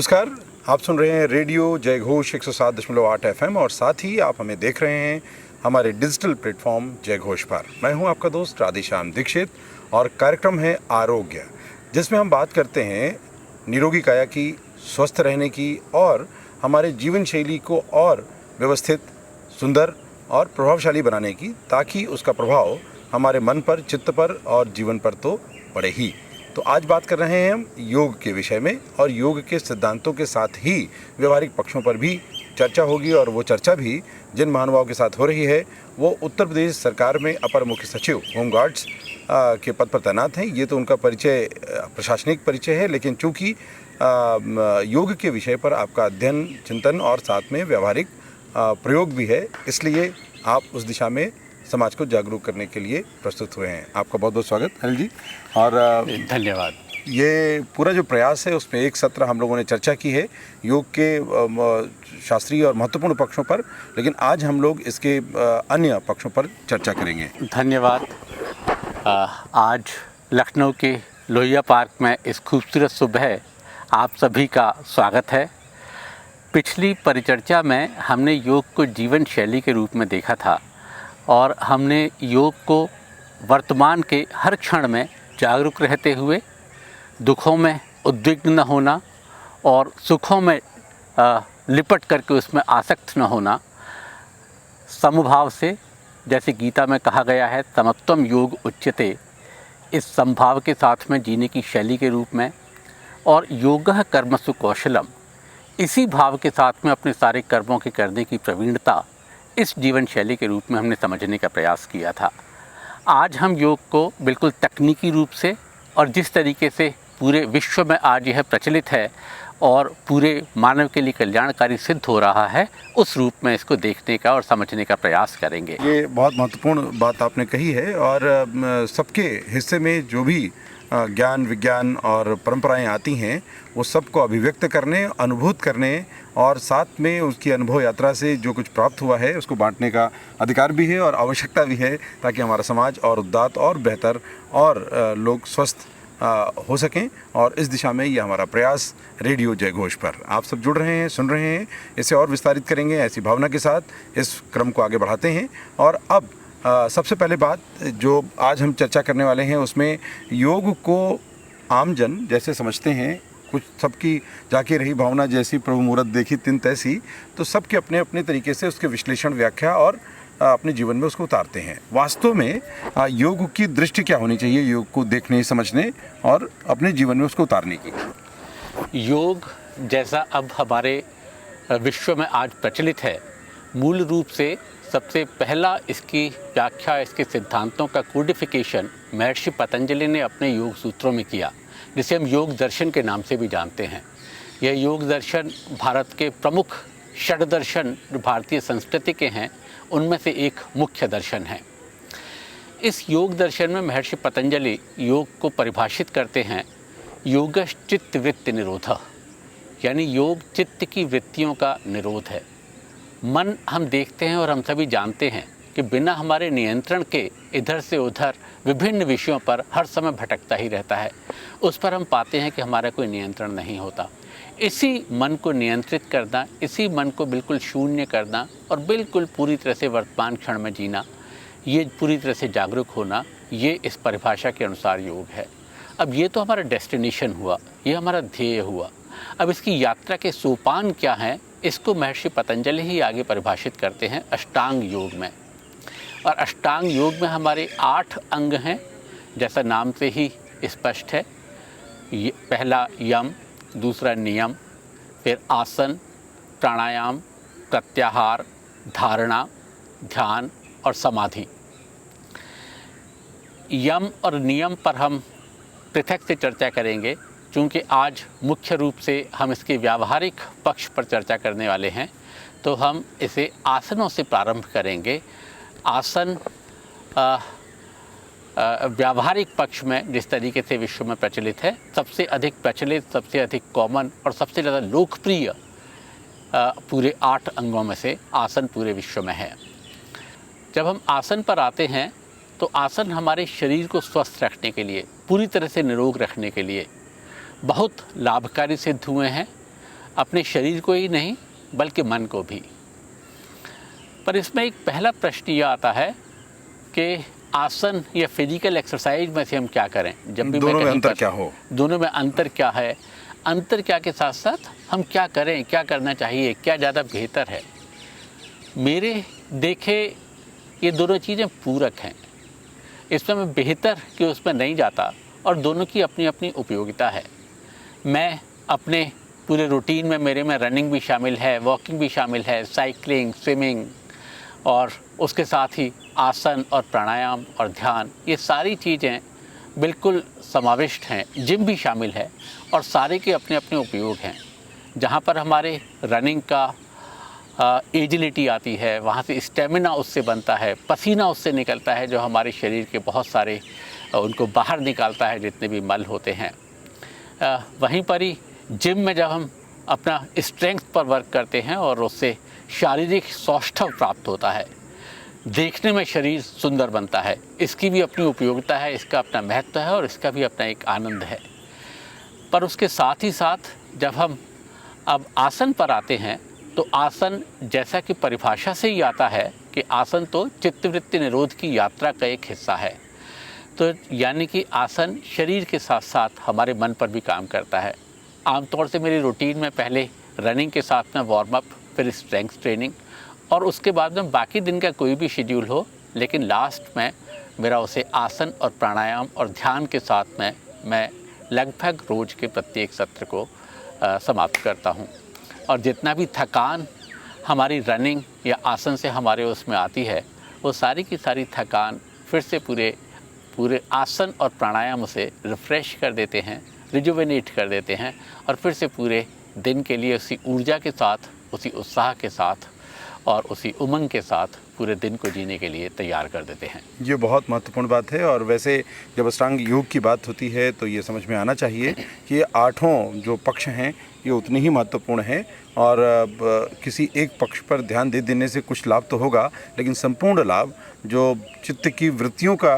नमस्कार, आप सुन रहे हैं रेडियो जय घोष 107.8 FM और साथ ही आप हमें देख रहे हैं हमारे डिजिटल प्लेटफॉर्म जय घोष पर। मैं हूं आपका दोस्त राधेश्याम दीक्षित और कार्यक्रम है आरोग्य, जिसमें हम बात करते हैं निरोगी काया की, स्वस्थ रहने की और हमारे जीवन शैली को और व्यवस्थित, सुंदर और प्रभावशाली बनाने की, ताकि उसका प्रभाव हमारे मन पर, चित्त पर और जीवन पर तो पड़े ही। तो आज बात कर रहे हैं हम योग के विषय में और योग के सिद्धांतों के साथ ही व्यवहारिक पक्षों पर भी चर्चा होगी। और वो चर्चा भी जिन महानुभावों के साथ हो रही है वो उत्तर प्रदेश सरकार में अपर मुख्य सचिव होमगार्ड्स के पद पर तैनात हैं। ये तो उनका परिचय प्रशासनिक परिचय है, लेकिन चूँकि योग के विषय पर आपका अध्ययन, चिंतन और साथ में व्यवहारिक प्रयोग भी है, इसलिए आप उस दिशा में समाज को जागरूक करने के लिए प्रस्तुत हुए हैं। आपका बहुत बहुत स्वागत अनिल जी। और धन्यवाद। ये पूरा जो प्रयास है उसमें एक सत्र हम लोगों ने चर्चा की है योग के शास्त्रीय और महत्वपूर्ण पक्षों पर, लेकिन आज हम लोग इसके अन्य पक्षों पर चर्चा करेंगे। धन्यवाद। आज लखनऊ के लोहिया पार्क में इस खूबसूरत सुबह आप सभी का स्वागत है। पिछली परिचर्चा में हमने योग को जीवन शैली के रूप में देखा था और हमने योग को वर्तमान के हर क्षण में जागरूक रहते हुए, दुखों में उद्विग्न न होना और सुखों में लिपट करके उसमें आसक्त न होना, समभाव से, जैसे गीता में कहा गया है समत्वम योग उच्यते, इस समभाव के साथ में जीने की शैली के रूप में, और योगः कर्मसु कौशलम, इसी भाव के साथ में अपने सारे कर्मों के करने की प्रवीणता, इस जीवन शैली के रूप में हमने समझने का प्रयास किया था। आज हम योग को बिल्कुल तकनीकी रूप से और जिस तरीके से पूरे विश्व में आज यह प्रचलित है और पूरे मानव के लिए कल्याणकारी सिद्ध हो रहा है, उस रूप में इसको देखने का और समझने का प्रयास करेंगे। ये बहुत महत्वपूर्ण बात आपने कही है और सबके हिस्से में जो भी ज्ञान, विज्ञान और परंपराएं आती हैं वो सबको अभिव्यक्त करने, अनुभूत करने और साथ में उसकी अनुभव यात्रा से जो कुछ प्राप्त हुआ है उसको बांटने का अधिकार भी है और आवश्यकता भी है, ताकि हमारा समाज और उदात्त और बेहतर और लोग स्वस्थ हो सकें। और इस दिशा में ये हमारा प्रयास रेडियो जय घोष पर आप सब जुड़ रहे हैं, सुन रहे हैं। इसे और विस्तारित करेंगे, ऐसी भावना के साथ इस क्रम को आगे बढ़ाते हैं। और अब सबसे पहले बात जो आज हम चर्चा करने वाले हैं उसमें योग को आमजन जैसे समझते हैं, कुछ सबकी जाके रही भावना जैसी प्रभु मुहूर्त देखी तिन तैसी, तो सबके अपने अपने तरीके से उसके विश्लेषण, व्याख्या और अपने जीवन में उसको उतारते हैं। वास्तव में योग की दृष्टि क्या होनी चाहिए योग को देखने, समझने और अपने जीवन में उसको उतारने की? योग जैसा अब हमारे विश्व में आज प्रचलित है, मूल रूप से सबसे पहला इसकी व्याख्या, इसके सिद्धांतों का कोडिफिकेशन महर्षि पतंजलि ने अपने योग सूत्रों में किया, जिसे हम योग दर्शन के नाम से भी जानते हैं। यह योग दर्शन भारत के प्रमुख षड दर्शन जो भारतीय संस्कृति के हैं उनमें से एक मुख्य दर्शन है। इस योग दर्शन में महर्षि पतंजलि योग को परिभाषित करते हैं योगश्चित्त वृत्ति निरोधः, यानी योग चित्त की वृत्तियों का निरोध है। मन हम देखते हैं और हम सभी जानते हैं कि बिना हमारे नियंत्रण के इधर से उधर विभिन्न विषयों पर हर समय भटकता ही रहता है। उस पर हम पाते हैं कि हमारा कोई नियंत्रण नहीं होता। इसी मन को नियंत्रित करना, इसी मन को बिल्कुल शून्य करना और बिल्कुल पूरी तरह से वर्तमान क्षण में जीना, ये पूरी तरह से जागरूक होना, ये इस परिभाषा के अनुसार योग है। अब ये तो हमारा डेस्टिनेशन हुआ, ये हमारा ध्येय हुआ। अब इसकी यात्रा के सोपान क्या हैं, इसको महर्षि पतंजलि ही आगे परिभाषित करते हैं अष्टांग योग में। और अष्टांग योग में हमारे 8 अंग हैं, जैसा नाम से ही स्पष्ट है। पहला यम, दूसरा नियम, फिर आसन, प्राणायाम, प्रत्याहार, धारणा, ध्यान और समाधि। यम और नियम पर हम पृथक से चर्चा करेंगे, चूँकि आज मुख्य रूप से हम इसके व्यावहारिक पक्ष पर चर्चा करने वाले हैं, तो हम इसे आसनों से प्रारंभ करेंगे। आसन व्यावहारिक पक्ष में जिस तरीके से विश्व में प्रचलित है, सबसे अधिक प्रचलित, सबसे अधिक कॉमन और सबसे ज़्यादा लोकप्रिय पूरे 8 अंगों में से आसन पूरे विश्व में है। जब हम आसन पर आते हैं तो आसन हमारे शरीर को स्वस्थ रखने के लिए, पूरी तरह से निरोग रखने के लिए बहुत लाभकारी सिद्ध हुए हैं अपने शरीर को ही नहीं बल्कि मन को भी। पर इसमें एक पहला प्रश्न ये आता है कि आसन या फिजिकल एक्सरसाइज में से हम क्या करें। जब भी दोनों में अंतर क्या हो, दोनों में अंतर क्या है, अंतर क्या के साथ साथ हम क्या करें, क्या करना चाहिए, क्या ज़्यादा बेहतर है। मेरे देखे ये दोनों चीज़ें पूरक हैं, इसमें मैं बेहतर कि उसमें नहीं जाता और दोनों की अपनी अपनी उपयोगिता है। मैं अपने पूरे रूटीन में मेरे में रनिंग भी शामिल है, वॉकिंग भी शामिल है, साइकिलिंग, स्विमिंग और उसके साथ ही आसन और प्राणायाम और ध्यान, ये सारी चीज़ें बिल्कुल समाविष्ट हैं। जिम भी शामिल है और सारे के अपने अपने उपयोग हैं। जहाँ पर हमारे रनिंग का एजिलिटी आती है, वहाँ से स्टेमिना उससे बनता है, पसीना उससे निकलता है जो हमारे शरीर के बहुत सारे उनको बाहर निकालता है जितने भी मल होते हैं। वहीं पर ही जिम में जब हम अपना स्ट्रेंथ पर वर्क करते हैं और उससे शारीरिक सौष्ठव प्राप्त होता है, देखने में शरीर सुंदर बनता है। इसकी भी अपनी उपयोगिता है, इसका अपना महत्व है और इसका भी अपना एक आनंद है। पर उसके साथ ही साथ जब हम अब आसन पर आते हैं तो आसन जैसा कि परिभाषा से ही आता है कि आसन तो चित्तवृत्ति निरोध की यात्रा का एक हिस्सा है। तो यानी कि आसन शरीर के साथ साथ हमारे मन पर भी काम करता है। आमतौर से मेरी रूटीन में पहले रनिंग के साथ में वार्म अप, फिर स्ट्रेंथ ट्रेनिंग और उसके बाद में बाकी दिन का कोई भी शेड्यूल हो, लेकिन लास्ट में मेरा उसे आसन और प्राणायाम और ध्यान के साथ में मैं लगभग रोज़ के प्रत्येक सत्र को समाप्त करता हूँ। और जितना भी थकान हमारी रनिंग या आसन से हमारे उसमें आती है, वो सारी की सारी थकान फिर से पूरे आसन और प्राणायाम से रिफ़्रेश कर देते हैं, रिजुवेनेट कर देते हैं और फिर से पूरे दिन के लिए उसी ऊर्जा के साथ, उसी उत्साह के साथ और उसी उमंग के साथ पूरे दिन को जीने के लिए तैयार कर देते हैं। ये बहुत महत्वपूर्ण बात है। और वैसे जब अष्टांग योग की बात होती है तो ये समझ में आना चाहिए कि ये 8 जो पक्ष हैं ये उतने ही महत्वपूर्ण हैं और किसी एक पक्ष पर ध्यान दे देने से कुछ लाभ तो होगा, लेकिन संपूर्ण लाभ जो चित्त की वृत्तियों का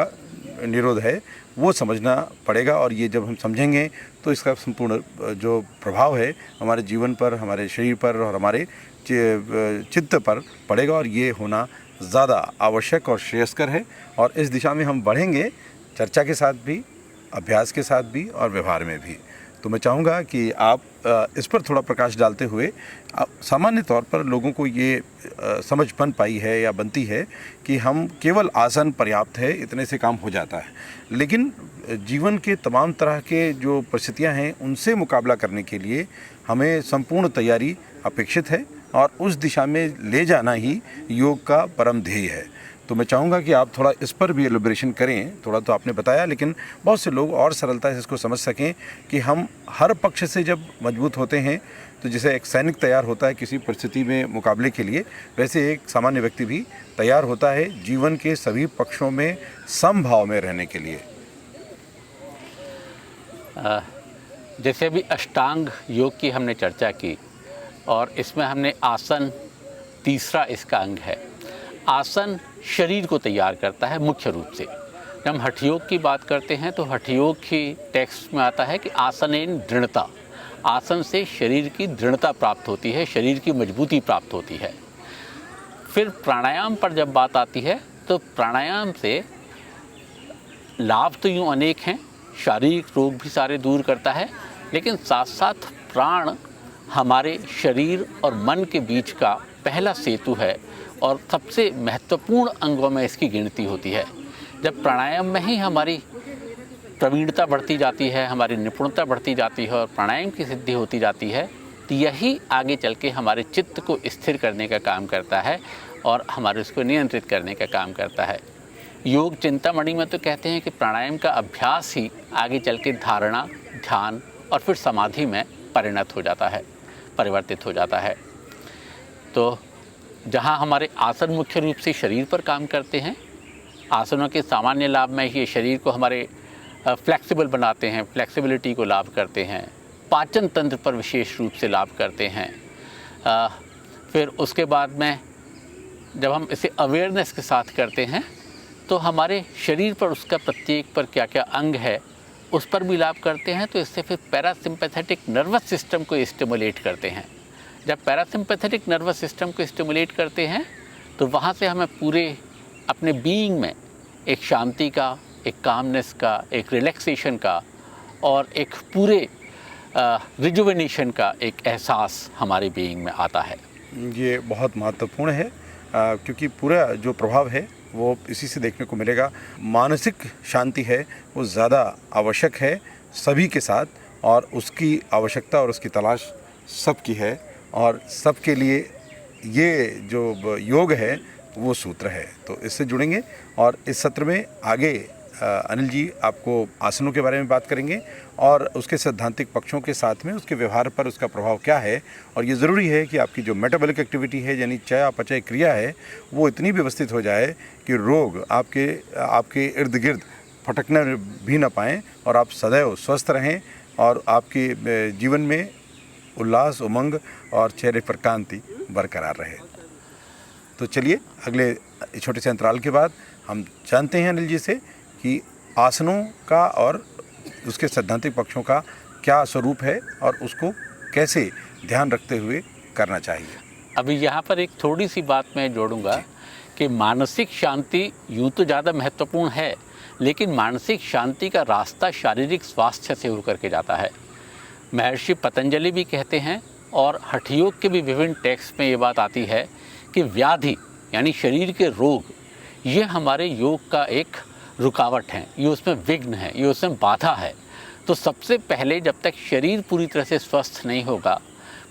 निरोध है वो समझना पड़ेगा। और ये जब हम समझेंगे तो इसका संपूर्ण जो प्रभाव है हमारे जीवन पर, हमारे शरीर पर और हमारे चित्त पर पड़ेगा और ये होना ज़्यादा आवश्यक और श्रेयस्कर है। और इस दिशा में हम बढ़ेंगे चर्चा के साथ भी, अभ्यास के साथ भी और व्यवहार में भी। तो मैं चाहूँगा कि आप इस पर थोड़ा प्रकाश डालते हुए, सामान्य तौर पर लोगों को ये समझ बन पाई है या बनती है कि हम केवल आसन पर्याप्त है, इतने से काम हो जाता है, लेकिन जीवन के तमाम तरह के जो परिस्थितियां हैं उनसे मुकाबला करने के लिए हमें संपूर्ण तैयारी अपेक्षित है और उस दिशा में ले जाना ही योग का परम ध्येय है। तो मैं चाहूँगा कि आप थोड़ा इस पर भी एलिब्रेशन करें। थोड़ा तो आपने बताया, लेकिन बहुत से लोग और सरलता से इसको समझ सकें कि हम हर पक्ष से जब मजबूत होते हैं तो जैसे एक सैनिक तैयार होता है किसी परिस्थिति में मुकाबले के लिए, वैसे एक सामान्य व्यक्ति भी तैयार होता है जीवन के सभी पक्षों में समभाव में रहने के लिए। जैसे अभी अष्टांग योग की हमने चर्चा की और इसमें हमने आसन, तीसरा इसका अंग है। आसन शरीर को तैयार करता है मुख्य रूप से। जब हम हठ योग की बात करते हैं तो हठ योग की टेक्स्ट में आता है कि आसनेन दृढ़ता, आसन से शरीर की दृढ़ता प्राप्त होती है, शरीर की मजबूती प्राप्त होती है। फिर प्राणायाम पर जब बात आती है तो प्राणायाम से लाभ तो यूँ अनेक हैं, शारीरिक रोग भी सारे दूर करता है, लेकिन साथ साथ प्राण हमारे शरीर और मन के बीच का पहला सेतु है और सबसे महत्वपूर्ण अंगों में इसकी गिनती होती है। जब प्राणायाम में ही हमारी प्रवीणता बढ़ती जाती है, हमारी निपुणता बढ़ती जाती है और प्राणायाम की सिद्धि होती जाती है, तो यही आगे चल के हमारे चित्त को स्थिर करने का काम करता है और हमारे उसको नियंत्रित करने का काम करता है। योग चिंतामणि में तो कहते हैं कि प्राणायाम का अभ्यास ही आगे चल के धारणा, ध्यान और फिर समाधि में परिणत हो जाता है, परिवर्तित हो जाता है। तो जहाँ हमारे आसन मुख्य रूप से शरीर पर काम करते हैं, आसनों के सामान्य लाभ में ये शरीर को हमारे फ्लेक्सिबल बनाते हैं, फ्लेक्सिबिलिटी को लाभ करते हैं, पाचन तंत्र पर विशेष रूप से लाभ करते हैं। फिर उसके बाद में जब हम इसे अवेयरनेस के साथ करते हैं तो हमारे शरीर पर उसका प्रत्येक पर क्या क्या अंग है उस पर भी लाभ करते हैं तो इससे फिर पैरासिम्पैथेटिक नर्वस सिस्टम को स्टिमुलेट करते हैं। जब पैरासिम्पैथेटिक नर्वस सिस्टम को स्टिमुलेट करते हैं तो वहाँ से हमें पूरे अपने बीइंग में एक शांति का, एक कामनेस का, एक रिलैक्सेशन का और एक पूरे रिजुवेनेशन का एक एहसास हमारे बीइंग में आता है। ये बहुत महत्वपूर्ण है क्योंकि पूरा जो प्रभाव है वो इसी से देखने को मिलेगा। मानसिक शांति है वो ज़्यादा आवश्यक है सभी के साथ, और उसकी आवश्यकता और उसकी तलाश सबकी है, और सबके लिए ये जो योग है वो सूत्र है। तो इससे जुड़ेंगे और इस सत्र में आगे अनिल जी आपको आसनों के बारे में बात करेंगे और उसके सैद्धांतिक पक्षों के साथ में उसके व्यवहार पर उसका प्रभाव क्या है। और ये ज़रूरी है कि आपकी जो मेटाबॉलिक एक्टिविटी है यानी चयापचय क्रिया है वो इतनी व्यवस्थित हो जाए कि रोग आपके इर्द गिर्द फटकने भी ना पाएँ और आप सदैव स्वस्थ रहें और आपके जीवन में उल्लास, उमंग और चेहरे पर कांति बरकरार रहे। तो चलिए अगले छोटे से अंतराल के बाद हम जानते हैं अनिल जी से कि आसनों का और उसके सैद्धांतिक पक्षों का क्या स्वरूप है और उसको कैसे ध्यान रखते हुए करना चाहिए। अभी यहाँ पर एक थोड़ी सी बात मैं जोड़ूंगा कि मानसिक शांति यूँ तो ज़्यादा महत्वपूर्ण है, लेकिन मानसिक शांति का रास्ता शारीरिक स्वास्थ्य से होकर के जाता है। महर्षि पतंजलि भी कहते हैं और हठयोग के भी विभिन्न टेक्स्ट में ये बात आती है कि व्याधि यानी शरीर के रोग ये हमारे योग का एक रुकावट है, ये उसमें विघ्न है, ये उसमें बाधा है। तो सबसे पहले जब तक शरीर पूरी तरह से स्वस्थ नहीं होगा,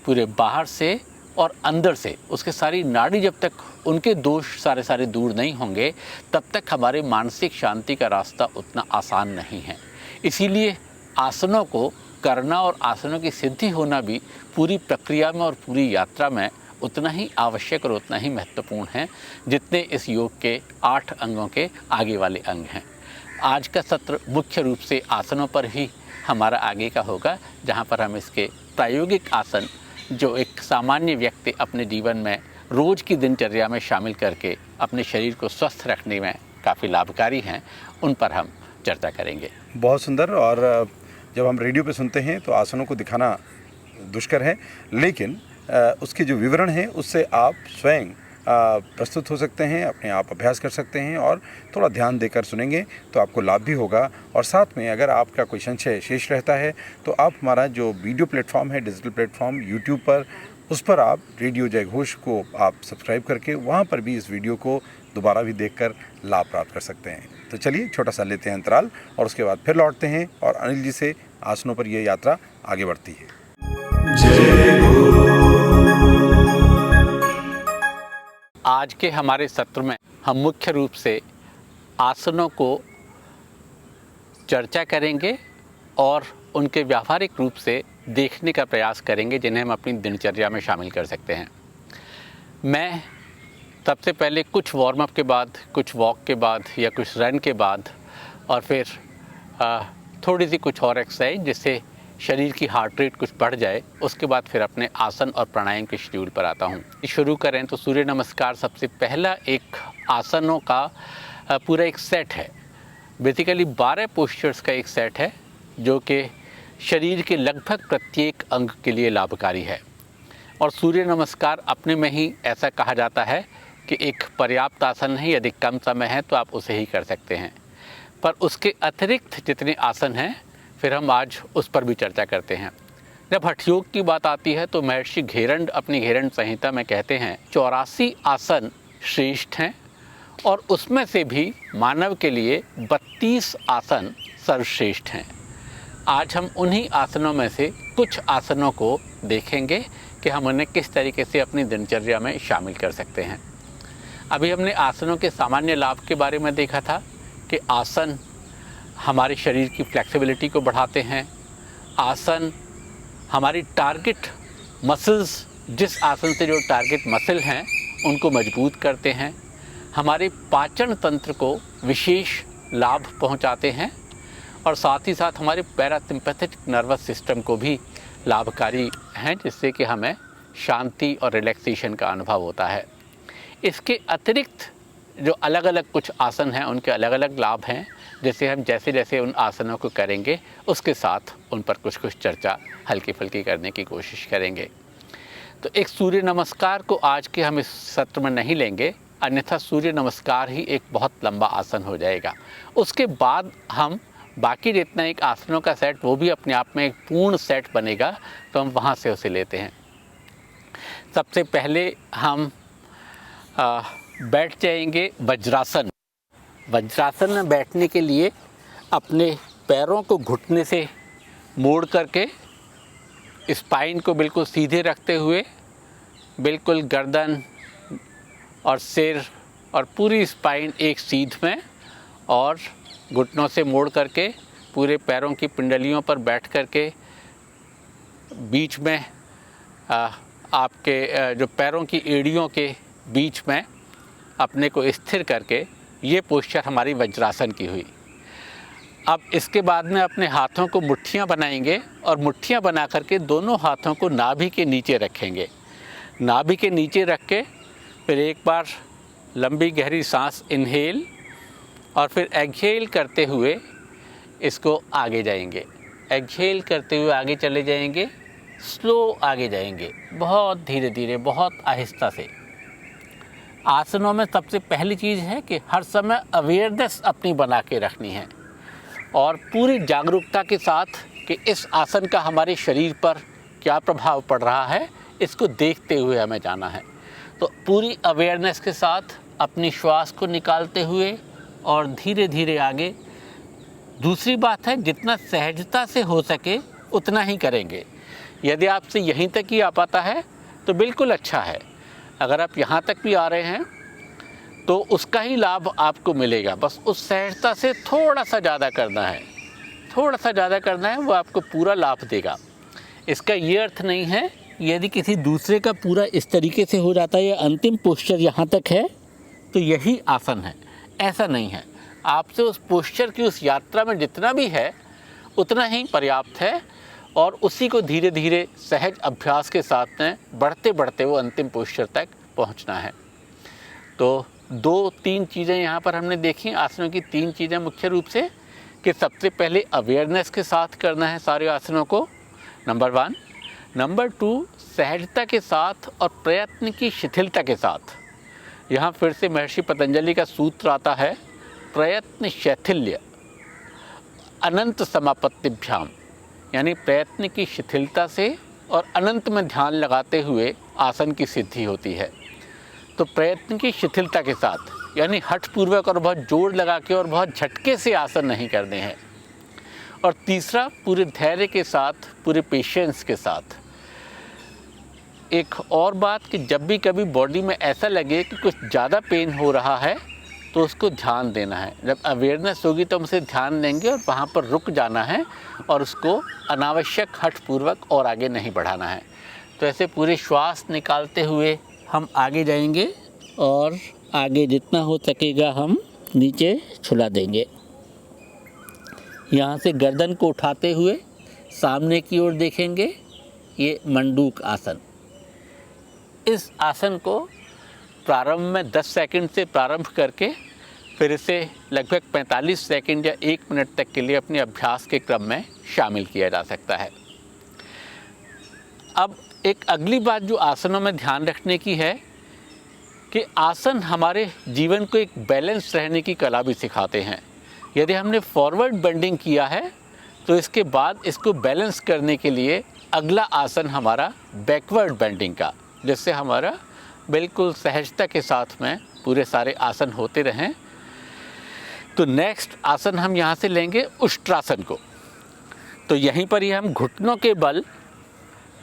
पूरे बाहर से और अंदर से उसके सारी नाड़ी जब तक उनके दोष सारे दूर नहीं होंगे, तब तक हमारे मानसिक शांति का रास्ता उतना आसान नहीं है। इसीलिए आसनों को करना और आसनों की सिद्धि होना भी पूरी प्रक्रिया में और पूरी यात्रा में उतना ही आवश्यक और उतना ही महत्वपूर्ण है जितने इस योग के 8 अंगों के आगे वाले अंग हैं। आज का सत्र मुख्य रूप से आसनों पर ही हमारा आगे का होगा, जहाँ पर हम इसके प्रायोगिक आसन जो एक सामान्य व्यक्ति अपने जीवन में रोज़ की दिनचर्या में शामिल करके अपने शरीर को स्वस्थ रखने में काफ़ी लाभकारी हैं, उन पर हम चर्चा करेंगे। बहुत सुंदर। और जब हम रेडियो पे सुनते हैं तो आसनों को दिखाना दुष्कर है, लेकिन उसके जो विवरण हैं उससे आप स्वयं प्रस्तुत हो सकते हैं, अपने आप अभ्यास कर सकते हैं और थोड़ा ध्यान देकर सुनेंगे तो आपको लाभ भी होगा। और साथ में अगर आपका कोई संशय शेष रहता है तो आप हमारा जो वीडियो प्लेटफॉर्म है, डिजिटल प्लेटफॉर्म यूट्यूब पर, उस पर आप रेडियो जयघोष को आप सब्सक्राइब करके वहाँ पर भी इस वीडियो को दोबारा भी देखकर लाभ प्राप्त कर सकते हैं। तो चलिए छोटा सा लेते हैं अंतराल और उसके बाद फिर लौटते हैं और अनिल जी से आसनों पर यह यात्रा आगे बढ़ती है। आज के हमारे सत्र में हम मुख्य रूप से आसनों को चर्चा करेंगे और उनके व्यावहारिक रूप से देखने का प्रयास करेंगे जिन्हें हम अपनी दिनचर्या में शामिल कर सकते हैं। मैं सबसे पहले कुछ वार्म अप के बाद, कुछ वॉक के बाद या कुछ रन के बाद और फिर थोड़ी सी कुछ और एक्सरसाइज जिससे शरीर की हार्ट रेट कुछ बढ़ जाए, उसके बाद फिर अपने आसन और प्राणायाम के शेड्यूल पर आता हूँ। शुरू करें तो सूर्य नमस्कार सबसे पहला एक आसनों का पूरा एक सेट है। बेसिकली 12 पोस्चर्स का एक सेट है जो कि शरीर के लगभग प्रत्येक अंग के लिए लाभकारी है। और सूर्य नमस्कार अपने में ही ऐसा कहा जाता है कि एक पर्याप्त आसन है, यदि कम समय है तो आप उसे ही कर सकते हैं। पर उसके अतिरिक्त जितने आसन हैं फिर हम आज उस पर भी चर्चा करते हैं। जब हठयोग की बात आती है तो महर्षि घेरंड अपनी घेरंड संहिता में कहते हैं 84 आसन श्रेष्ठ हैं और उसमें से भी मानव के लिए 32 आसन सर्वश्रेष्ठ हैं। आज हम उन्हीं आसनों में से कुछ आसनों को देखेंगे कि हम उन्हें किस तरीके से अपनी दिनचर्या में शामिल कर सकते हैं। अभी हमने आसनों के सामान्य लाभ के बारे में देखा था कि आसन हमारे शरीर की फ्लेक्सिबिलिटी को बढ़ाते हैं। आसन हमारी टारगेट मसल्स, जिस आसन से जो टारगेट मसल हैं उनको मजबूत करते हैं। हमारे पाचन तंत्र को विशेष लाभ पहुंचाते हैं और साथ ही साथ हमारे पैरासिम्पैथेटिक नर्वस सिस्टम को भी लाभकारी हैं, जिससे कि हमें शांति और रिलैक्सेशन का अनुभव होता है। इसके अतिरिक्त जो अलग अलग कुछ आसन हैं उनके अलग अलग लाभ हैं, जैसे हम जैसे जैसे उन आसनों को करेंगे उसके साथ उन पर कुछ कुछ चर्चा हल्की फुल्की करने की कोशिश करेंगे। तो एक सूर्य नमस्कार को आज के हम इस सत्र में नहीं लेंगे, अन्यथा सूर्य नमस्कार ही एक बहुत लंबा आसन हो जाएगा। उसके बाद हम बाकी जितना एक आसनों का सेट, वो भी अपने आप में एक पूर्ण सेट बनेगा, तो हम वहाँ से उसे लेते हैं। सबसे पहले हम बैठ जाएंगे वज्रासन। वज्रासन में बैठने के लिए अपने पैरों को घुटने से मोड़ करके स्पाइन को बिल्कुल सीधे रखते हुए, बिल्कुल गर्दन और सिर और पूरी स्पाइन एक सीध में, और घुटनों से मोड़ करके पूरे पैरों की पिंडलियों पर बैठ करके बीच में आपके जो पैरों की एड़ियों के बीच में अपने को स्थिर करके, ये पोस्चर हमारी वज्रासन की हुई। अब इसके बाद में अपने हाथों को मुट्ठियाँ बनाएंगे और मुट्ठियाँ बना करके दोनों हाथों को नाभि के नीचे रखेंगे। नाभि के नीचे रख के फिर एक बार लंबी गहरी सांस इनहेल और फिर एक्सहेल करते हुए इसको आगे जाएंगे। एक्सहेल करते हुए आगे चले जाएंगे, स्लो आगे जाएंगे, बहुत धीरे धीरे, बहुत आहिस्ता से। आसनों में सबसे पहली चीज़ है कि हर समय अवेयरनेस अपनी बना के रखनी है और पूरी जागरूकता के साथ कि इस आसन का हमारे शरीर पर क्या प्रभाव पड़ रहा है, इसको देखते हुए हमें जाना है। तो पूरी अवेयरनेस के साथ अपनी श्वास को निकालते हुए और धीरे धीरे आगे। दूसरी बात है, जितना सहजता से हो सके उतना ही करेंगे। यदि आपसे यहीं तक ही आ पाता है तो बिल्कुल अच्छा है। अगर आप यहाँ तक भी आ रहे हैं तो उसका ही लाभ आपको मिलेगा। बस उस सहजता से थोड़ा सा ज़्यादा करना है, थोड़ा सा ज़्यादा करना है, वो आपको पूरा लाभ देगा। इसका ये अर्थ नहीं है यदि किसी दूसरे का पूरा इस तरीके से हो जाता है या अंतिम पोस्चर यहाँ तक है तो यही आसन है, ऐसा नहीं है। आपसे उस पोस्चर की उस यात्रा में जितना भी है उतना ही पर्याप्त है और उसी को धीरे धीरे सहज अभ्यास के साथ में बढ़ते बढ़ते वो अंतिम पोस्चर तक पहुंचना है। तो 2-3 चीज़ें यहाँ पर हमने देखी, आसनों की 3 चीज़ें मुख्य रूप से, कि सबसे पहले अवेयरनेस के साथ करना है सारे आसनों को, नंबर 1। नंबर 2, सहजता के साथ और प्रयत्न की शिथिलता के साथ। यहाँ फिर से महर्षि पतंजलि का सूत्र आता है, प्रयत्न शैथिल्य अनंत समापत्तिभ्याम, यानी प्रयत्न की शिथिलता से और अनंत में ध्यान लगाते हुए आसन की सिद्धि होती है। तो प्रयत्न की शिथिलता के साथ, यानी हठपूर्वक और बहुत जोर लगा के और बहुत झटके से आसन नहीं करने हैं। और तीसरा, पूरे धैर्य के साथ, पूरे पेशेंस के साथ। एक और बात कि जब भी कभी बॉडी में ऐसा लगे कि कुछ ज़्यादा पेन हो रहा है तो उसको ध्यान देना है। जब अवेयरनेस होगी तो हम उसे ध्यान देंगे और वहाँ पर रुक जाना है और उसको अनावश्यक हठपूर्वक और आगे नहीं बढ़ाना है। तो ऐसे पूरे श्वास निकालते हुए हम आगे जाएंगे और आगे जितना हो सकेगा हम नीचे छुला देंगे। यहाँ से गर्दन को उठाते हुए सामने की ओर देखेंगे, ये मंडूक आसन। इस आसन को प्रारंभ में 10 सेकंड से प्रारंभ करके फिर इसे लगभग 45 सेकंड या 1 मिनट तक के लिए अपने अभ्यास के क्रम में शामिल किया जा सकता है। अब एक अगली बात जो आसनों में ध्यान रखने की है कि आसन हमारे जीवन को एक बैलेंस रहने की कला भी सिखाते हैं। यदि हमने फॉरवर्ड बेंडिंग किया है तो इसके बाद इसको बैलेंस करने के लिए अगला आसन हमारा बैकवर्ड बेंडिंग का, जिससे हमारा बिल्कुल सहजता के साथ में पूरे सारे आसन होते रहें। तो नेक्स्ट आसन हम यहाँ से लेंगे उष्ट्रासन को। तो यहीं पर ही हम घुटनों के बल,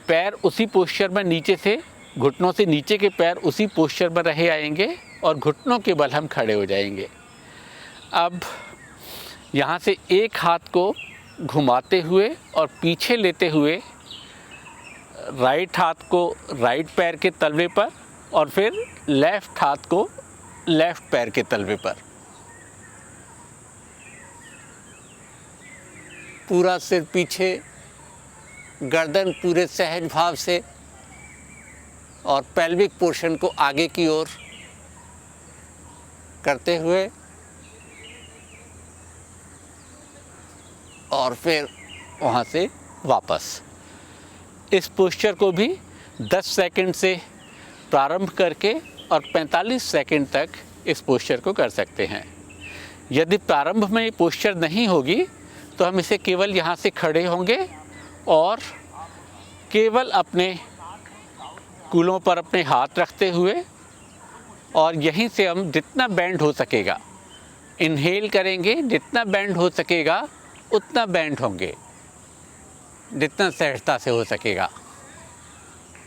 पैर उसी पोस्चर में नीचे से, घुटनों से नीचे के पैर उसी पोस्चर में रहे आएंगे और घुटनों के बल हम खड़े हो जाएंगे। अब यहाँ से एक हाथ को घुमाते हुए और पीछे लेते हुए राइट हाथ को राइट पैर के तलवे पर और फिर लेफ़्ट हाथ को लेफ़्ट पैर के तलवे पर, पूरा सिर पीछे, गर्दन पूरे सहज भाव से और पेल्विक पोर्शन को आगे की ओर करते हुए और फिर वहाँ से वापस। इस पोस्चर को भी 10 सेकंड से प्रारंभ करके और 45 सेकंड तक इस पोस्चर को कर सकते हैं। यदि प्रारंभ में ये पोस्चर नहीं होगी तो हम इसे केवल यहाँ से खड़े होंगे और केवल अपने कूल्हों पर अपने हाथ रखते हुए और यहीं से हम जितना बैंड हो सकेगा इनहेल करेंगे, जितना बैंड हो सकेगा उतना बैंड होंगे, जितना सहजता से हो सकेगा।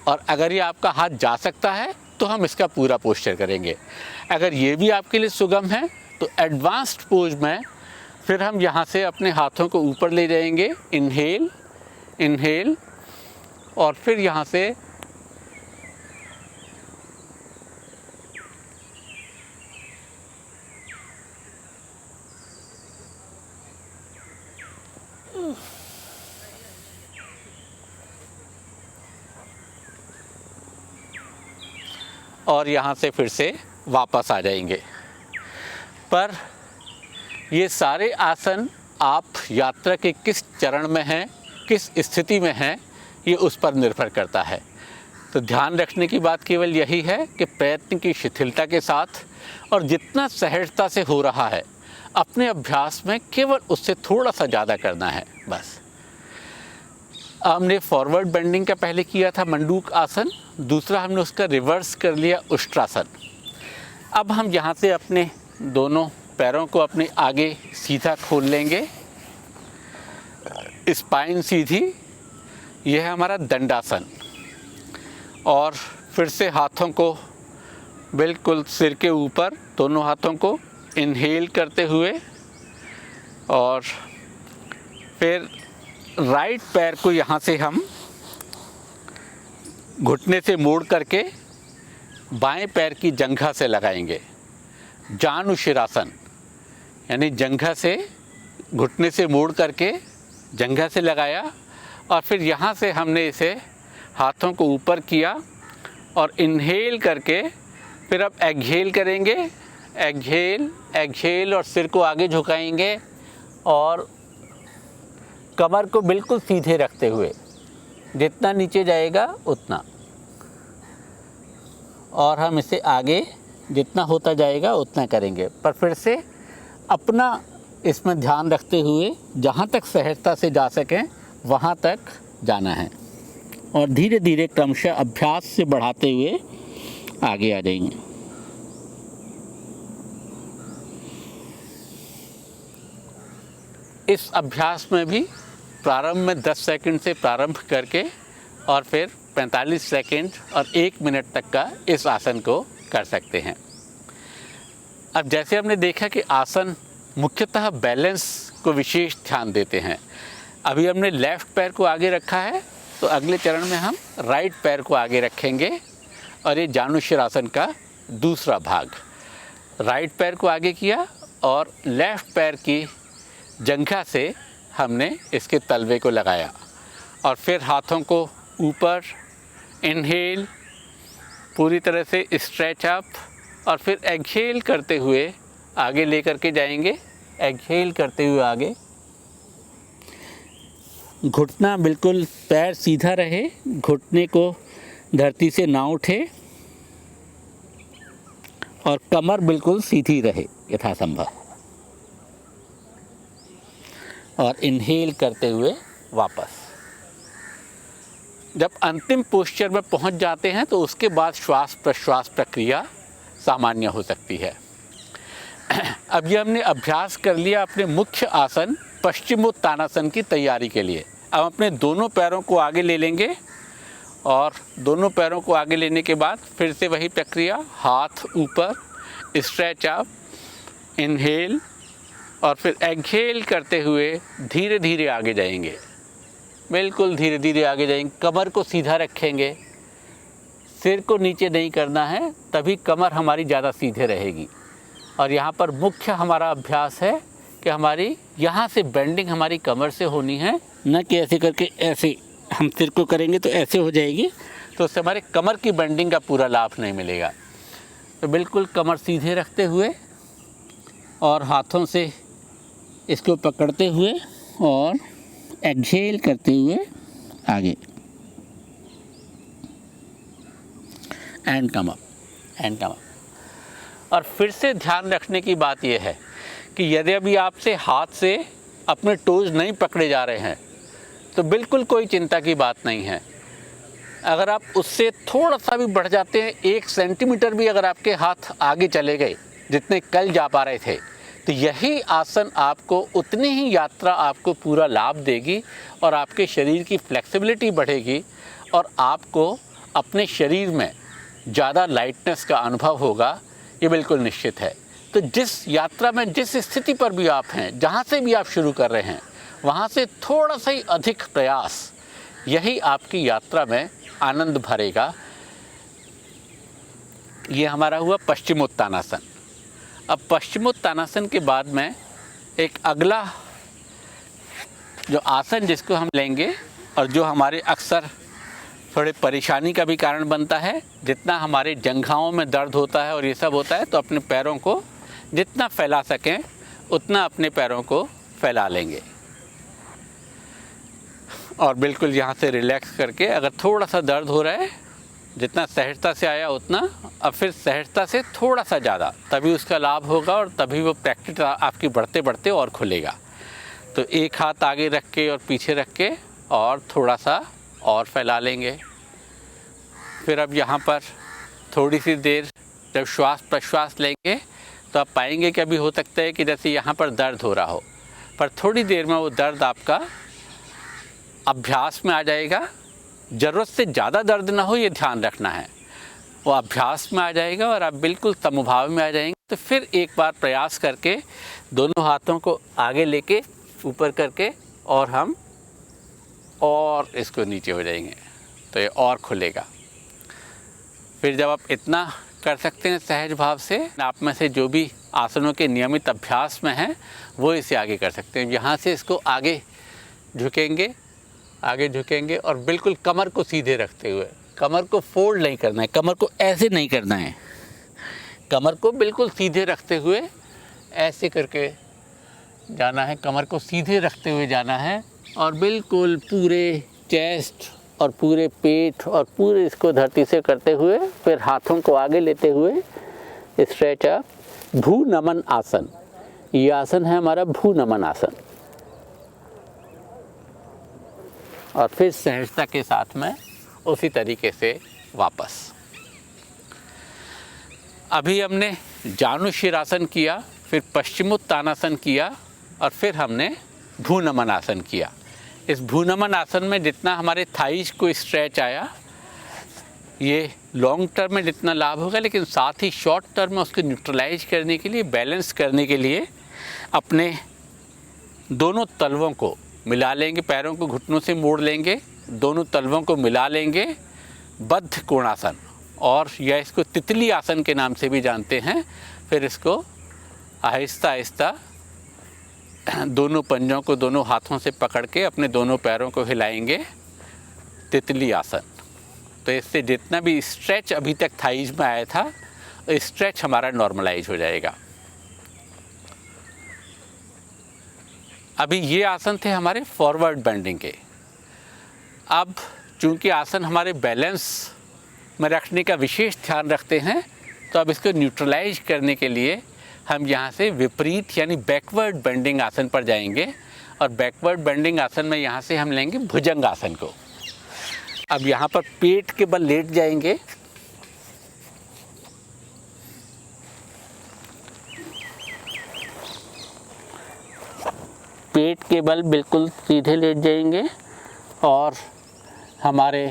और अगर ये आपका हाथ जा सकता है तो हम इसका पूरा पोस्चर करेंगे। अगर ये भी आपके लिए सुगम है तो एडवांस्ड पोज में फिर हम यहाँ से अपने हाथों को ऊपर ले जाएंगे, इनहेल इनहेल, और फिर यहाँ से और यहाँ से फिर से वापस आ जाएंगे। पर ये सारे आसन आप यात्रा के किस चरण में हैं, किस स्थिति में हैं, ये उस पर निर्भर करता है। तो ध्यान रखने की बात केवल यही है कि प्रयत्न की शिथिलता के साथ और जितना सहजता से हो रहा है अपने अभ्यास में केवल उससे थोड़ा सा ज़्यादा करना है बस। हमने फॉरवर्ड बेंडिंग का पहले किया था मंडूक आसन, दूसरा हमने उसका रिवर्स कर लिया उष्ट्रासन। अब हम यहाँ से अपने दोनों पैरों को अपने आगे सीधा खोल लेंगे, स्पाइन सीधी, यह है हमारा दंडासन। और फिर से हाथों को बिल्कुल सिर के ऊपर, दोनों हाथों को इनहेल करते हुए और फिर राइट पैर को यहाँ से हम घुटने से मोड़ करके बाएं पैर की जंघा से लगाएंगे। जानुशिरासन, यानी जंघा से घुटने से मोड़ करके जंघा से लगाया और फिर यहाँ से हमने इसे हाथों को ऊपर किया और इनहेल करके फिर अब एक्सहेल करेंगे, एक्सहेल एक्सहेल, और सिर को आगे झुकाएंगे और कमर को बिल्कुल सीधे रखते हुए जितना नीचे जाएगा उतना, और हम इसे आगे जितना होता जाएगा उतना करेंगे। पर फिर से अपना इसमें ध्यान रखते हुए जहाँ तक सहजता से जा सकें वहाँ तक जाना है और धीरे धीरे क्रमशः अभ्यास से बढ़ाते हुए आगे आ जाएंगे। इस अभ्यास में भी प्रारंभ में 10 सेकंड से प्रारंभ करके और फिर 45 सेकंड और 1 मिनट तक का इस आसन को कर सकते हैं। अब जैसे हमने देखा कि आसन मुख्यतः बैलेंस को विशेष ध्यान देते हैं। अभी हमने लेफ़्ट पैर को आगे रखा है, तो अगले चरण में हम राइट पैर को आगे रखेंगे और ये जानुशिरासन का दूसरा भाग। राइट पैर को आगे किया और लेफ़्ट पैर की जंघा से हमने इसके तलवे को लगाया और फिर हाथों को ऊपर, इनहेल, पूरी तरह से स्ट्रेच अप और फिर एक्सहेल करते हुए आगे लेकर के जाएंगे। एक्सहेल करते हुए आगे, घुटना बिल्कुल पैर सीधा रहे, घुटने को धरती से ना उठे और कमर बिल्कुल सीधी रहे यथासंभव, और इनहेल करते हुए वापस। जब अंतिम पोस्चर में पहुंच जाते हैं तो उसके बाद श्वास प्रश्वास प्रक्रिया सामान्य हो सकती है। अब ये हमने अभ्यास कर लिया अपने मुख्य आसन पश्चिमोत्तानासन की तैयारी के लिए। अब अपने दोनों पैरों को आगे ले लेंगे और दोनों पैरों को आगे लेने के बाद फिर से वही प्रक्रिया, हाथ ऊपर, स्ट्रेच अप, इनहेल और फिर एक्सहेल करते हुए धीरे धीरे आगे जाएंगे। बिल्कुल धीरे धीरे आगे जाएंगे, कमर को सीधा रखेंगे, सिर को नीचे नहीं करना है, तभी कमर हमारी ज़्यादा सीधे रहेगी। और यहाँ पर मुख्य हमारा अभ्यास है कि हमारी यहाँ से बेंडिंग हमारी कमर से होनी है, न कि ऐसे करके ऐसे हम सिर को करेंगे तो ऐसे हो जाएगी, तो उससे हमारे कमर की बेंडिंग का पूरा लाभ नहीं मिलेगा। तो बिल्कुल कमर सीधे रखते हुए और हाथों से इसको पकड़ते हुए और एक्सहेल करते हुए आगे, and come up, and come up. और फिर से ध्यान रखने की बात यह है कि यदि अभी आपसे हाथ से अपने टोज नहीं पकड़े जा रहे हैं तो बिल्कुल कोई चिंता की बात नहीं है। अगर आप उससे थोड़ा सा भी बढ़ जाते हैं, 1 सेंटीमीटर भी अगर आपके हाथ आगे चले गए जितने कल जा पा रहे थे, तो यही आसन आपको उतनी ही यात्रा आपको पूरा लाभ देगी और आपके शरीर की फ्लेक्सिबिलिटी बढ़ेगी और आपको अपने शरीर में ज़्यादा लाइटनेस का अनुभव होगा, ये बिल्कुल निश्चित है। तो जिस यात्रा में, जिस स्थिति पर भी आप हैं, जहाँ से भी आप शुरू कर रहे हैं, वहाँ से थोड़ा सा ही अधिक प्रयास, यही आपकी यात्रा में आनंद भरेगा। ये हमारा हुआ पश्चिमोत्तानासन। अब पश्चिमोत्तानासन के बाद में एक अगला जो आसन जिसको हम लेंगे और जो हमारे अक्सर थोड़े परेशानी का भी कारण बनता है, जितना हमारे जंघाओं में दर्द होता है और ये सब होता है, तो अपने पैरों को जितना फैला सकें उतना अपने पैरों को फैला लेंगे और बिल्कुल यहाँ से रिलैक्स करके, अगर थोड़ा सा दर्द हो रहा है, जितना सहजता से आया उतना, अब फिर सहजता से थोड़ा सा ज़्यादा, तभी उसका लाभ होगा और तभी वो प्रैक्टिस आपकी बढ़ते बढ़ते और खुलेगा। तो एक हाथ आगे रख के और पीछे रख के और थोड़ा सा और फैला लेंगे। फिर अब यहाँ पर थोड़ी सी देर जब श्वास प्रश्वास लेंगे तो आप पाएंगे कि अभी हो सकता है कि जैसे यहाँ पर दर्द हो रहा हो, पर थोड़ी देर में वो दर्द आपका अभ्यास में आ जाएगा। ज़रूरत से ज़्यादा दर्द ना हो, ये ध्यान रखना है। वो अभ्यास में आ जाएगा और आप बिल्कुल समभाव में आ जाएंगे। तो फिर एक बार प्रयास करके दोनों हाथों को आगे लेके ऊपर करके और हम और इसको नीचे हो जाएंगे, तो ये और खुलेगा। फिर जब आप इतना कर सकते हैं सहज भाव से, आप में से जो भी आसनों के नियमित अभ्यास में हैं वो इसे आगे कर सकते हैं। यहाँ से इसको आगे झुकेंगे, आगे झुकेंगे और बिल्कुल कमर को सीधे रखते हुए, कमर को फोल्ड नहीं करना है, कमर को ऐसे नहीं करना है, कमर को बिल्कुल सीधे रखते हुए ऐसे करके जाना है, कमर को सीधे रखते हुए जाना है और बिल्कुल पूरे चेस्ट और पूरे पेट और पूरे इसको धरती से करते हुए फिर हाथों को आगे लेते हुए स्ट्रेच अप, भू नमन आसन। ये आसन है हमारा भू नमन आसन। और फिर सहजता के साथ में उसी तरीके से वापस। अभी हमने जानुशिरासन किया, फिर पश्चिमोत्तानासन किया और फिर हमने भूनमन आसन किया। इस भूनमन आसन में जितना हमारे थाइज को स्ट्रेच आया, ये लॉन्ग टर्म में जितना लाभ होगा, लेकिन साथ ही शॉर्ट टर्म में उसको न्यूट्रलाइज करने के लिए, बैलेंस करने के लिए अपने दोनों तलवों को मिला लेंगे, पैरों को घुटनों से मोड़ लेंगे, दोनों तलवों को मिला लेंगे, बद्ध कोणासन, और या इसको तितली आसन के नाम से भी जानते हैं। फिर इसको आहिस्ता आहिस्ता दोनों पंजों को दोनों हाथों से पकड़ के अपने दोनों पैरों को हिलाएंगे, तितली आसन। तो इससे जितना भी स्ट्रेच अभी तक थाइज में आया था, स्ट्रेच हमारा नॉर्मलाइज हो जाएगा। अभी ये आसन थे हमारे फॉरवर्ड बेंडिंग के। अब चूंकि आसन हमारे बैलेंस में रखने का विशेष ध्यान रखते हैं, तो अब इसको न्यूट्रलाइज करने के लिए हम यहाँ से विपरीत यानी बैकवर्ड बेंडिंग आसन पर जाएंगे। और बैकवर्ड बेंडिंग आसन में यहाँ से हम लेंगे भुजंग आसन को। अब यहाँ पर पेट के बल लेट जाएंगे, पेट के बल बिल्कुल सीधे लेट जाएंगे और हमारे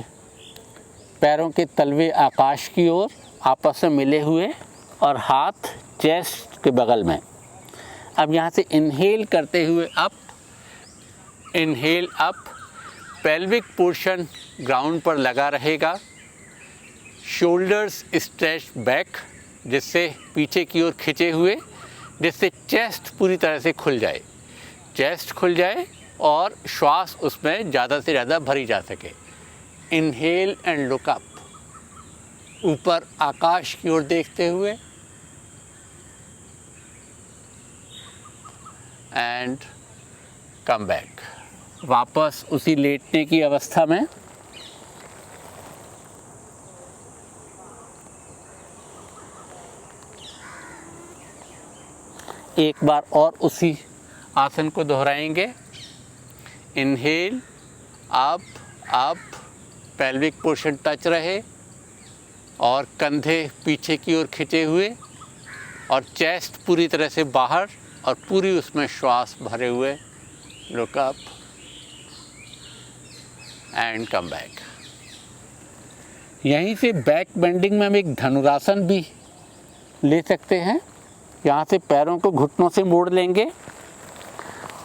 पैरों के तलवे आकाश की ओर आपस में मिले हुए और हाथ चेस्ट के बगल में। अब यहाँ से इनहेल करते हुए up, inhale up, pelvic portion ground पर लगा रहेगा, शोल्डर्स स्ट्रेच बैक, जिससे पीछे की ओर खिंचे हुए, जिससे चेस्ट पूरी तरह से खुल जाए, चेस्ट खुल जाए और श्वास उसमें ज़्यादा से ज़्यादा भरी जा सके। इनहेल एंड लुक अप, ऊपर आकाश की ओर देखते हुए, एंड कम बैक, वापस उसी लेटने की अवस्था में। एक बार और उसी आसन को दोहराएंगे। Inhale, up up, pelvic portion touch रहे और कंधे पीछे की ओर खिंचे हुए और चेस्ट पूरी तरह से बाहर और पूरी उसमें श्वास भरे हुए। Look up and come back. यहीं से बैक बेंडिंग में हम एक धनुरासन भी ले सकते हैं। यहाँ से पैरों को घुटनों से मोड़ लेंगे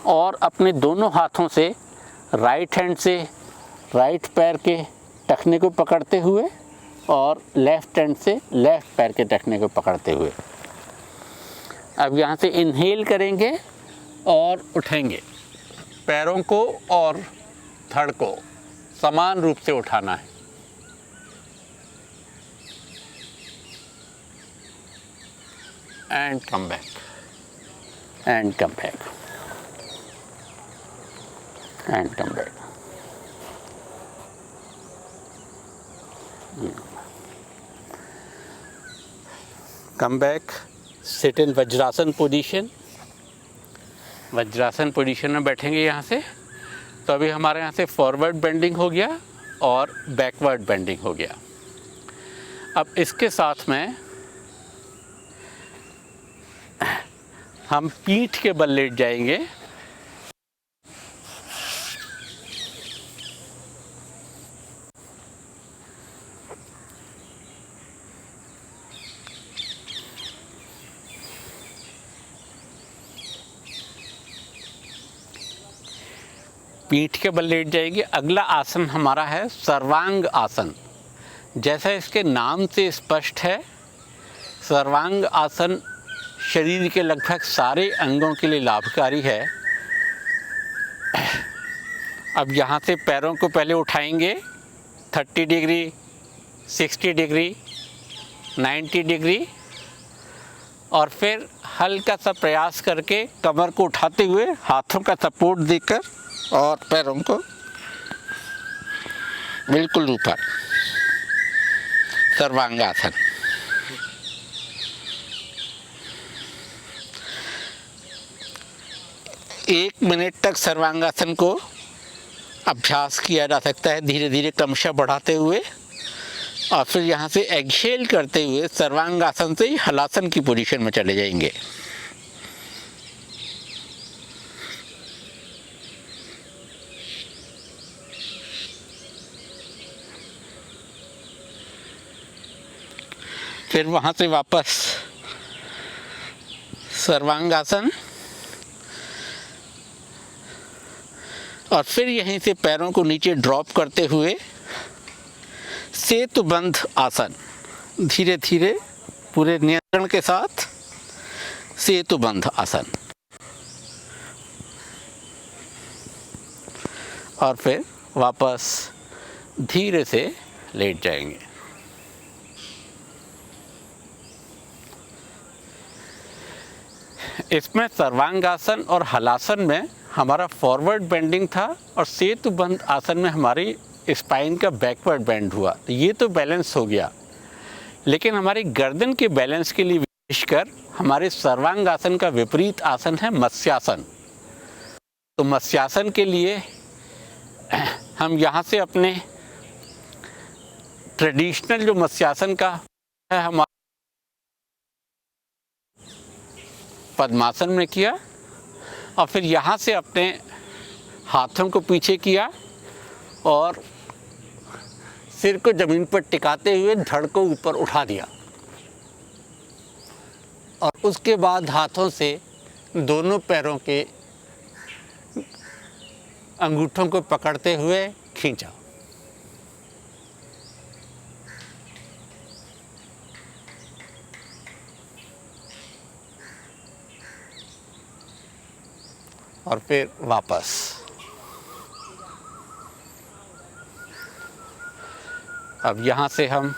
और अपने दोनों हाथों से राइट हैंड से राइट पैर के टखने को पकड़ते हुए और लेफ़्ट हैंड से लेफ़्ट पैर के टखने को पकड़ते हुए अब यहाँ से इनहेल करेंगे और उठेंगे। पैरों को और धड़ को समान रूप से उठाना है। And come back, and come back, and come back. Come back, sit in vajrasana position. Vajrasana position में बैठेंगे यहाँ से। तो अभी हमारे यहाँ से फॉरवर्ड बेंडिंग हो गया और बैकवर्ड बेंडिंग हो गया। अब इसके साथ में हम पीठ के बल लेट जाएंगे। पीठ के बल लेट जाएंगे। अगला आसन हमारा है सर्वांग आसन। जैसा इसके नाम से स्पष्ट है, सर्वांग आसन शरीर के लगभग सारे अंगों के लिए लाभकारी है। अब यहाँ से पैरों को पहले उठाएंगे 30 डिग्री, 60 डिग्री, 90 डिग्री और फिर हल्का सा प्रयास करके कमर को उठाते हुए हाथों का सपोर्ट देकर और पैरों को बिल्कुल ऊपर। सर्वांगासन। एक मिनट तक सर्वांगासन को अभ्यास किया जा सकता है, धीरे धीरे क्रमशः बढ़ाते हुए और फिर यहाँ से एक्सहेल करते हुए सर्वांगासन से ही हलासन की पोजीशन में चले जाएंगे। फिर वहाँ से वापस सर्वांगासन और फिर यहीं से पैरों को नीचे ड्रॉप करते हुए सेतुबंध आसन। धीरे धीरे पूरे नियंत्रण के साथ सेतुबंध आसन और फिर वापस धीरे से लेट जाएंगे। इसमें सर्वांगासन और हलासन में हमारा फॉरवर्ड बेंडिंग था और सेतुबंध आसन में हमारी स्पाइन का बैकवर्ड बेंड हुआ। तो ये तो बैलेंस हो गया, लेकिन हमारी गर्दन के बैलेंस के लिए विशेषकर हमारे सर्वांगासन का विपरीत आसन है मत्स्यासन। तो मत्स्यासन के लिए हम यहाँ से अपने ट्रेडिशनल जो मत्स्यासन का है हमारा पद्मासन में किया और फिर यहाँ से अपने हाथों को पीछे किया और सिर को ज़मीन पर टिकाते हुए धड़ को ऊपर उठा दिया और उसके बाद हाथों से दोनों पैरों के अंगूठों को पकड़ते हुए खींचा। और फिर वापस। अब यहाँ से हम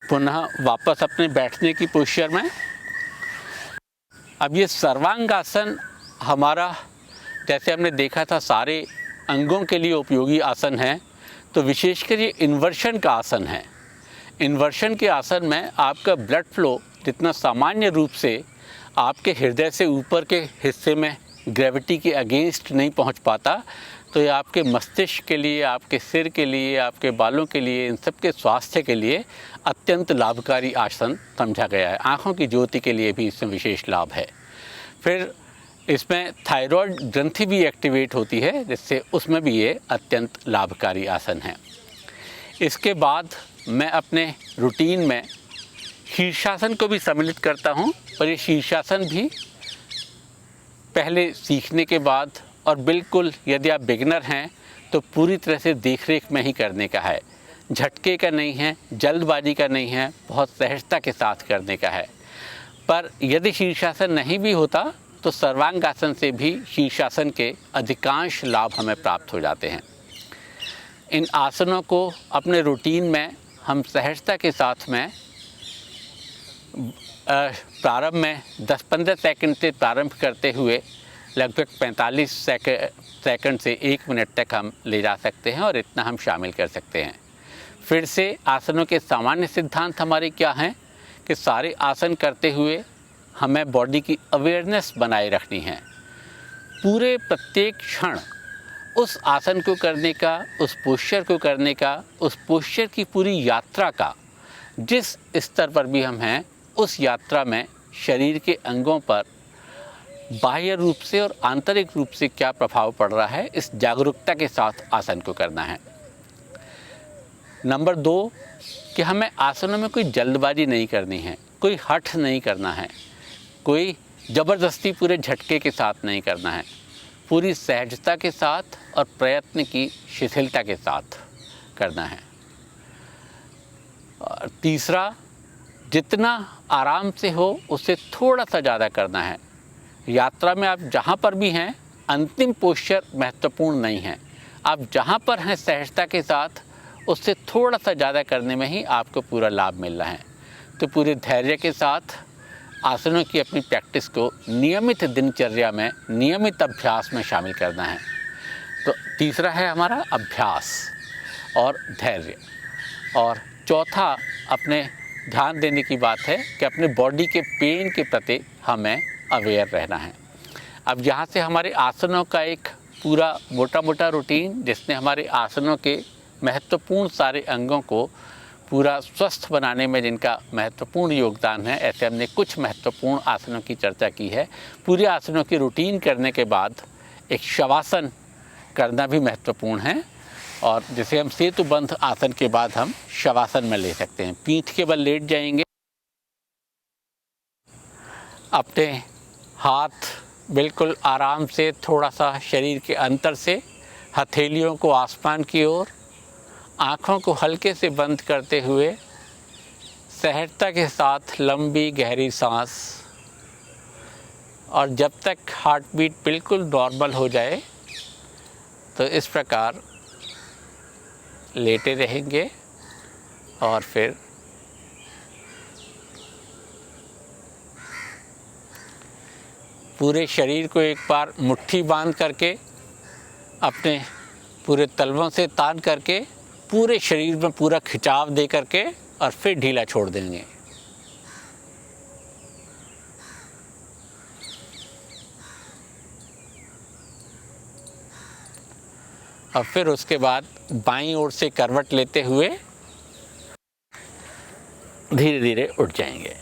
पुनः वापस अपने बैठने की पोस्चर में अब ये सर्वांगासन हमारा, जैसे हमने देखा था, सारे अंगों के लिए उपयोगी आसन है, तो विशेषकर ये इन्वर्शन का आसन है। इन्वर्शन के आसन में आपका ब्लड फ्लो जितना सामान्य रूप से आपके हृदय से ऊपर के हिस्से में ग्रेविटी के अगेंस्ट नहीं पहुंच पाता, तो ये आपके मस्तिष्क के लिए, आपके सिर के लिए, आपके बालों के लिए, इन सब के स्वास्थ्य के लिए अत्यंत लाभकारी आसन समझा गया है। आँखों की ज्योति के लिए भी इसमें विशेष लाभ है। फिर इसमें थायराइड ग्रंथि भी एक्टिवेट होती है, जिससे उसमें भी ये अत्यंत लाभकारी आसन है। इसके बाद मैं अपने रूटीन में शीर्षासन को भी सम्मिलित करता हूँ, पर ये शीर्षासन भी पहले सीखने के बाद, और बिल्कुल यदि आप बिगिनर हैं तो पूरी तरह से देखरेख में ही करने का है। झटके का नहीं है, जल्दबाजी का नहीं है, बहुत सहजता के साथ करने का है। पर यदि शीर्षासन नहीं भी होता तो सर्वांगासन से भी शीर्षासन के अधिकांश लाभ हमें प्राप्त हो जाते हैं। इन आसनों को अपने रूटीन में हम सहजता के साथ में प्रारंभ में 10-15 सेकंड से प्रारंभ करते हुए लगभग 45 सेकंड से 1 मिनट तक हम ले जा सकते हैं, और इतना हम शामिल कर सकते हैं। फिर से आसनों के सामान्य सिद्धांत हमारे क्या हैं कि सारे आसन करते हुए हमें बॉडी की अवेयरनेस बनाए रखनी है। पूरे प्रत्येक क्षण उस आसन को करने का, उस पोस्चर को करने का, उस पोस्चर की पूरी यात्रा का, जिस स्तर पर भी हम हैं उस यात्रा में शरीर के अंगों पर बाह्य रूप से और आंतरिक रूप से क्या प्रभाव पड़ रहा है, इस जागरूकता के साथ आसन को करना है। नंबर 2 कि हमें आसनों में कोई जल्दबाजी नहीं करनी है, कोई हठ नहीं करना है, कोई ज़बरदस्ती पूरे झटके के साथ नहीं करना है। पूरी सहजता के साथ और प्रयत्न की शिथिलता के साथ करना है। और तीसरा, जितना आराम से हो उससे थोड़ा सा ज़्यादा करना है। यात्रा में आप जहाँ पर भी हैं, अंतिम पोस्चर महत्वपूर्ण नहीं है। आप जहाँ पर हैं सहजता के साथ, उससे थोड़ा सा ज़्यादा करने में ही आपको पूरा लाभ मिल रहा है। तो पूरे धैर्य के साथ आसनों की अपनी प्रैक्टिस को नियमित दिनचर्या में, नियमित अभ्यास में शामिल करना है। तो तीसरा है हमारा अभ्यास और धैर्य। और चौथा, अपने ध्यान देने की बात है कि अपने बॉडी के पेन के प्रति हमें अवेयर रहना है। अब यहाँ से हमारे आसनों का एक पूरा मोटा रूटीन, जिसने हमारे आसनों के महत्वपूर्ण सारे अंगों को पूरा स्वस्थ बनाने में जिनका महत्वपूर्ण योगदान है, ऐसे हमने कुछ महत्वपूर्ण आसनों की चर्चा की है। पूरे आसनों की रूटीन करने के बाद एक शवासन करना भी महत्वपूर्ण है, और जिसे हम सेतुबंध आसन के बाद हम शवासन में ले सकते हैं। पीठ के बल लेट जाएंगे, अपने हाथ बिल्कुल आराम से थोड़ा सा शरीर के अंतर से हथेलियों को आसमान की ओर, आँखों को हल्के से बंद करते हुए सहजता के साथ लंबी गहरी सांस, और जब तक हार्ट बीट बिल्कुल नॉर्मल हो जाए तो इस प्रकार लेटे रहेंगे। और फिर पूरे शरीर को एक बार मुट्ठी बांध करके, अपने पूरे तलवों से तान करके, पूरे शरीर में पूरा खिंचाव दे करके, और फिर ढीला छोड़ देंगे। और फिर उसके बाद बाईं ओर से करवट लेते हुए धीरे धीरे उठ जाएंगे।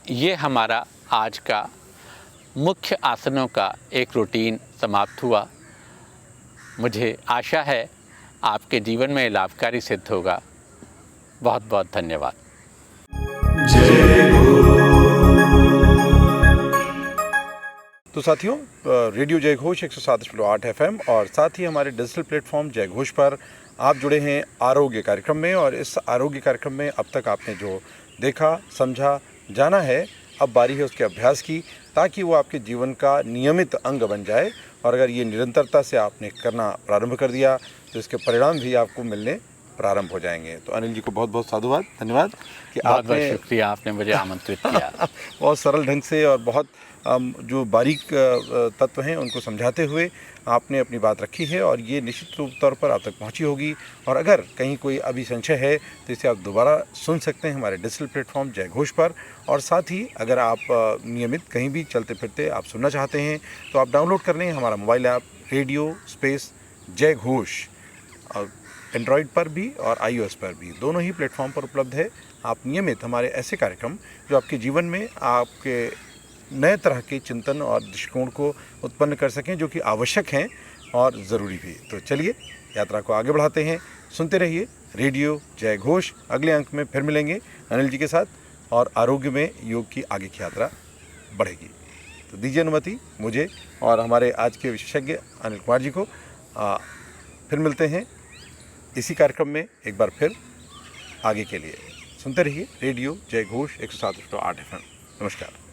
ये हमारा आज का मुख्य आसनों का एक रूटीन समाप्त हुआ। मुझे आशा है आपके जीवन में लाभकारी सिद्ध होगा। बहुत बहुत धन्यवाद। तो साथियों, रेडियो जय घोष 107.8 FM और साथ ही हमारे डिजिटल प्लेटफॉर्म जय घोष पर आप जुड़े हैं आरोग्य कार्यक्रम में। और इस आरोग्य कार्यक्रम में अब तक आपने जो देखा, समझा, जाना है, अब बारी है उसके अभ्यास की, ताकि वो आपके जीवन का नियमित अंग बन जाए। और अगर ये निरंतरता से आपने करना प्रारंभ कर दिया तो इसके परिणाम भी आपको मिलने प्रारंभ हो जाएंगे। तो अनिल जी को बहुत बहुत साधुवाद, धन्यवाद कि बहुत बहुत आपने शुक्रिया, आपने मुझे आमंत्रित किया। बहुत सरल ढंग से और बहुत जो बारीक तत्व हैं उनको समझाते हुए आपने अपनी बात रखी है और ये निश्चित रूप तौर पर आप तक पहुंची होगी। और अगर कहीं कोई अभी संशय है तो इसे आप दोबारा सुन सकते हैं हमारे डिजिटल प्लेटफॉर्म जय घोष पर। और साथ ही अगर आप नियमित कहीं भी चलते फिरते आप सुनना चाहते हैं तो आप डाउनलोड कर लें हमारा मोबाइल ऐप रेडियो स्पेस जय घोष। एंड्रॉयड पर भी और iOS पर भी, दोनों ही प्लेटफॉर्म पर उपलब्ध है। आप नियमित हमारे ऐसे कार्यक्रम जो आपके जीवन में आपके नए तरह के चिंतन और दृष्टिकोण को उत्पन्न कर सकें, जो कि आवश्यक हैं और ज़रूरी भी। तो चलिए यात्रा को आगे बढ़ाते हैं, सुनते रहिए रेडियो जय घोष। अगले अंक में फिर मिलेंगे अनिल जी के साथ और आरोग्य में योग की आगे की यात्रा बढ़ेगी। तो दीजिए अनुमति मुझे और हमारे आज के विशेषज्ञ अनिल कुमार जी को। फिर मिलते हैं इसी कार्यक्रम में एक बार फिर आगे के लिए। सुनते रहिए रेडियो जय घोष 107.8 FM। नमस्कार।